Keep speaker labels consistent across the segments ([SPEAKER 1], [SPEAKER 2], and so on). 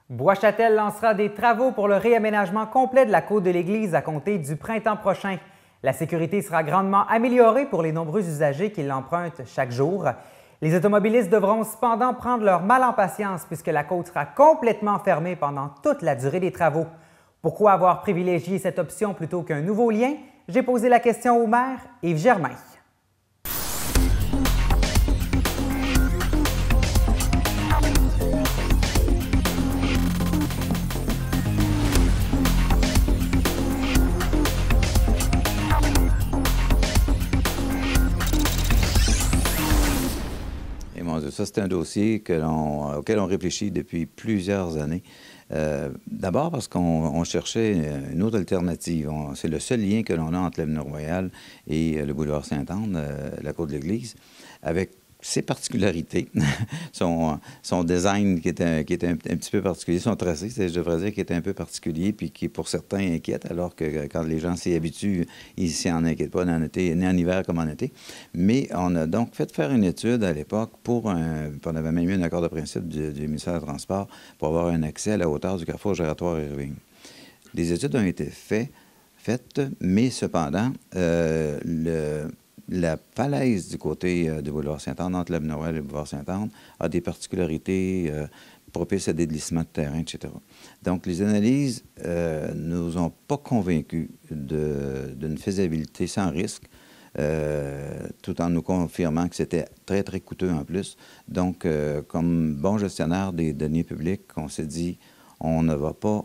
[SPEAKER 1] Bois-Châtel lancera des travaux pour le réaménagement complet de la côte de l'église à compter du printemps prochain. La sécurité sera grandement améliorée pour les nombreux usagers qui l'empruntent chaque jour. Les automobilistes devront cependant prendre leur mal en patience puisque la côte sera complètement fermée pendant toute la durée des travaux. Pourquoi avoir privilégié cette option plutôt qu'un nouveau lien? J'ai posé la question au maire Yves Germain.
[SPEAKER 2] Et mon Dieu, ça, c'est un dossier auquel on réfléchit depuis plusieurs années. D'abord parce qu'on cherchait une autre alternative. C'est le seul lien que l'on a entre l'avenue Royale et le boulevard Sainte-Anne, la côte de l'Église, avec ses particularités, son design qui est un petit peu particulier, son tracé, je devrais dire, qui est un peu particulier, puis qui, pour certains, inquiète, alors que quand les gens s'y habituent, ils ne s'en inquiètent pas, ni en été, ni en hiver comme en été. Mais on a donc fait faire une étude à l'époque on avait même eu un accord de principe du ministère des Transports pour avoir un accès à la hauteur du carrefour Giratoire Irving. Les études ont été faites, mais cependant, la falaise du côté du boulevard Sainte-Anne, entre l'avenue Royale et le boulevard Sainte-Anne, a des particularités propices à des glissements de terrain, etc. Donc, les analyses ne nous ont pas convaincus d'une faisabilité sans risque, tout en nous confirmant que c'était très, très coûteux en plus. Donc, comme bon gestionnaire des deniers publics, on s'est dit, on ne va pas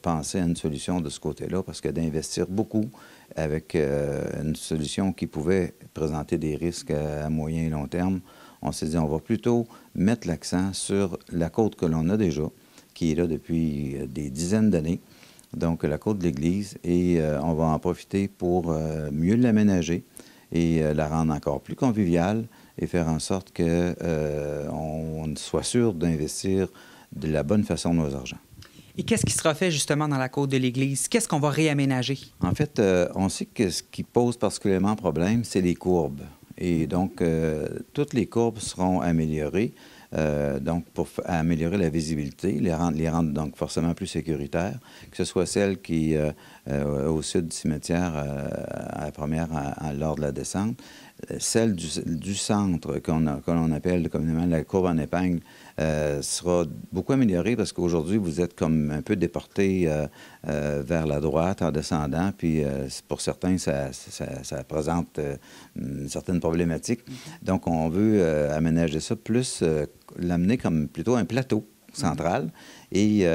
[SPEAKER 2] penser à une solution de ce côté-là, parce que d'investir beaucoup avec une solution qui pouvait présenter des risques à moyen et long terme, on s'est dit, on va plutôt mettre l'accent sur la côte que l'on a déjà, qui est là depuis des dizaines d'années, donc la côte de l'Église, et on va en profiter pour mieux l'aménager et la rendre encore plus conviviale et faire en sorte qu'on soit sûr d'investir de la bonne façon nos argents.
[SPEAKER 1] Et qu'est-ce qui sera fait justement dans la côte de l'Église? Qu'est-ce qu'on va réaménager?
[SPEAKER 2] En fait, on sait que ce qui pose particulièrement problème, c'est les courbes. Et donc, toutes les courbes seront améliorées, donc pour améliorer la visibilité, les rendre donc forcément plus sécuritaires, que ce soit celle qui au sud du cimetière, à la première, lors de la descente, celle du centre, que l'on appelle communément la courbe en épingle, sera beaucoup améliorée parce qu'aujourd'hui, vous êtes comme un peu déporté vers la droite en descendant, puis pour certains, ça présente une certaine problématique. Donc, on veut aménager ça plus, l'amener comme plutôt un plateau central. Et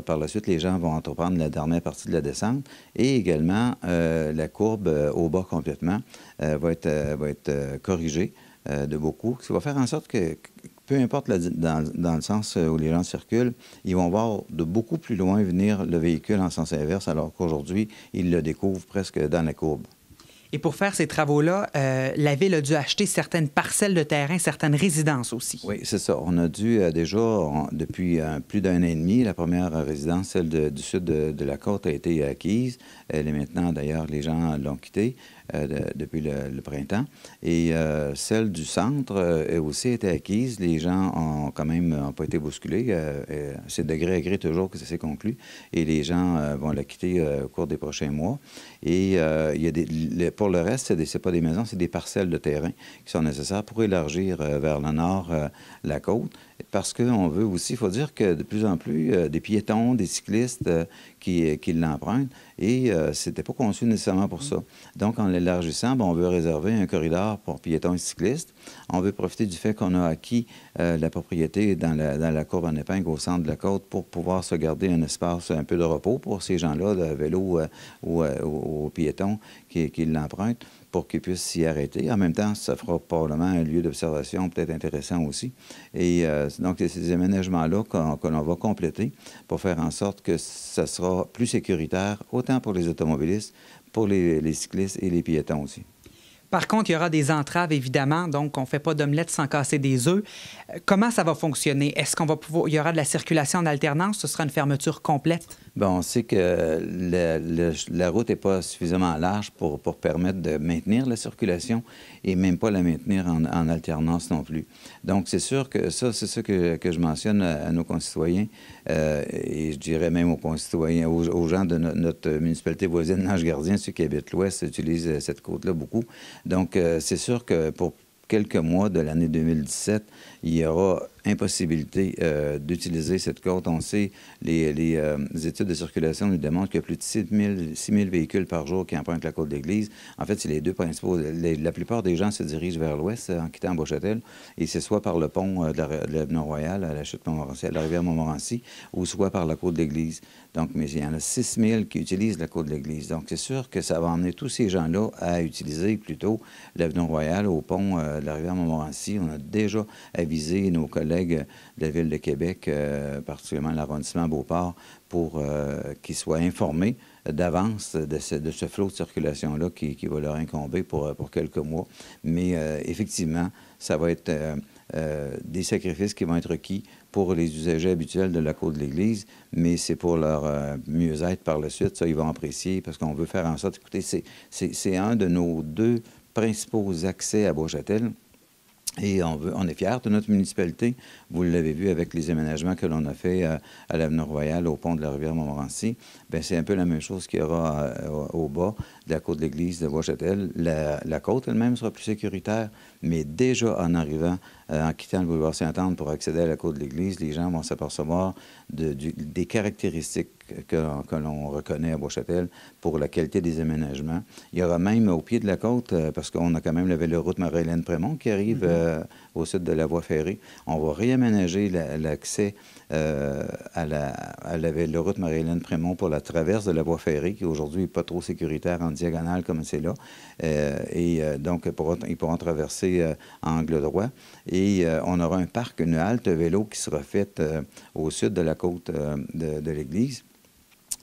[SPEAKER 2] par la suite, les gens vont entreprendre la dernière partie de la descente. Et également, la courbe au bas complètement va être corrigée de beaucoup, ce qui va faire en sorte que peu importe dans le sens où les gens circulent, ils vont voir de beaucoup plus loin venir le véhicule en sens inverse, alors qu'aujourd'hui, ils le découvrent presque dans la courbe.
[SPEAKER 1] Et pour faire ces travaux-là, la Ville a dû acheter certaines parcelles de terrain, certaines résidences aussi.
[SPEAKER 2] Oui, c'est ça. On a dû déjà, depuis plus d'un an et demi, la première résidence, celle du sud de la côte, a été acquise. Elle est maintenant, d'ailleurs, les gens l'ont quittée depuis le printemps. Et celle du centre a aussi été acquise. Les gens ont quand même n'ont pas été bousculés. C'est de gré à gré toujours que ça s'est conclu. Et les gens vont la quitter au cours des prochains mois. Et il y a pour le reste, ce n'est pas des maisons, c'est des parcelles de terrain qui sont nécessaires pour élargir vers le nord la côte. Parce qu'on veut aussi, il faut dire que de plus en plus, des piétons, des cyclistes qui l'empruntent, et c'était pas conçu nécessairement pour ça. Donc, en l'élargissant, on veut réserver un corridor pour piétons et cyclistes. On veut profiter du fait qu'on a acquis la propriété dans la courbe en épingle au centre de la côte pour pouvoir se garder un espace un peu de repos pour ces gens-là, de vélo ou piétons qui l'empruntent, pour qu'ils puissent s'y arrêter. En même temps, ça fera probablement un lieu d'observation peut-être intéressant aussi. Et donc, c'est ces aménagements-là que l'on va compléter pour faire en sorte que ça sera plus sécuritaire, autant pour les automobilistes, pour les cyclistes et les piétons aussi.
[SPEAKER 1] Par contre, il y aura des entraves, évidemment, donc on ne fait pas d'omelette sans casser des œufs. Comment ça va fonctionner? Est-ce qu'on va pouvoir... Il y aura de la circulation en alternance? Ce sera une fermeture complète?
[SPEAKER 2] Bon, on sait que la route n'est pas suffisamment large pour permettre de maintenir la circulation et même pas la maintenir en alternance non plus. Donc, c'est sûr que ça, c'est ça que je mentionne à nos concitoyens et je dirais même aux concitoyens, aux gens de notre municipalité voisine, Ange-Gardien, ceux qui habitent l'Ouest utilisent cette côte-là beaucoup. Donc, c'est sûr que pour quelques mois de l'année 2017, il y aura impossibilité d'utiliser cette côte. On sait, les études de circulation nous démontrent qu'il y a plus de 6 000 véhicules par jour qui empruntent la côte de l'Église. En fait, c'est les deux principaux. La plupart des gens se dirigent vers l'ouest en quittant Bois-Châtel, et c'est soit par le pont de l'avenue Royale à la chute Montmorency, à la rivière Montmorency, ou soit par la côte de l'Église. Donc, mais il y en a 6 000 qui utilisent la côte de l'Église. Donc, c'est sûr que ça va emmener tous ces gens-là à utiliser plutôt l'avenue Royale au pont de la rivière Montmorency. On a déjà avisé nos collègues de la Ville de Québec, particulièrement l'arrondissement Beauport, pour qu'ils soient informés d'avance de ce flot de circulation-là qui va leur incomber pour quelques mois. Mais effectivement, ça va être des sacrifices qui vont être requis pour les usagers habituels de la côte de l'Église, mais c'est pour leur mieux-être par la suite. Ça, ils vont apprécier parce qu'on veut faire en sorte... Écoutez, c'est un de nos deux principaux accès à Bois-Châtel. Et on est fiers de notre municipalité. Vous l'avez vu avec les aménagements que l'on a fait à l'avenue Royale, au pont de la rivière Montmorency. Bien, c'est un peu la même chose qu'il y aura au bas de la côte de l'église de Bois-Châtel. La côte elle-même sera plus sécuritaire, mais déjà en arrivant, en quittant le boulevard Sainte-Anne pour accéder à la côte de l'église, les gens vont s'apercevoir des caractéristiques que l'on reconnaît à Bois-Châtel pour la qualité des aménagements. Il y aura même au pied de la côte, parce qu'on a quand même la véloroute Marie-Hélène-Prémont qui arrive au sud de la voie ferrée, on va réaménager l'accès à la véloroute Marie-Hélène-Prémont pour la traverse de la voie ferrée, qui aujourd'hui n'est pas trop sécuritaire en diagonale comme c'est là. Donc, ils pourront traverser en angle droit. Et on aura un parc, une halte vélo qui sera faite au sud de la côte de l'église,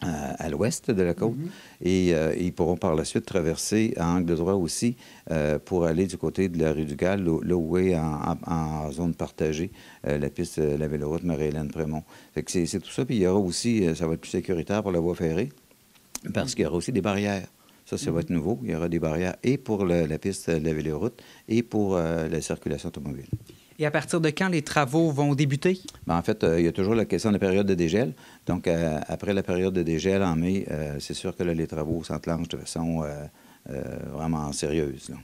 [SPEAKER 2] à l'ouest de la côte. Et ils pourront par la suite traverser en angle droit aussi pour aller du côté de la rue du Gall, là où est en zone partagée la piste de la véloroute Marie-Hélène-Prémont. Fait que c'est tout ça. Puis il y aura aussi, ça va être plus sécuritaire pour la voie ferrée, parce qu'il y aura aussi des barrières. Ça va être nouveau. Il y aura des barrières et pour la piste de la véloroute et pour la circulation automobile.
[SPEAKER 1] Et à partir de quand les travaux vont débuter? Bien,
[SPEAKER 2] en fait, il y a toujours la question de la période de dégel. Donc, après la période de dégel en mai, c'est sûr que là, les travaux s'enclenchent de façon vraiment sérieuse, là.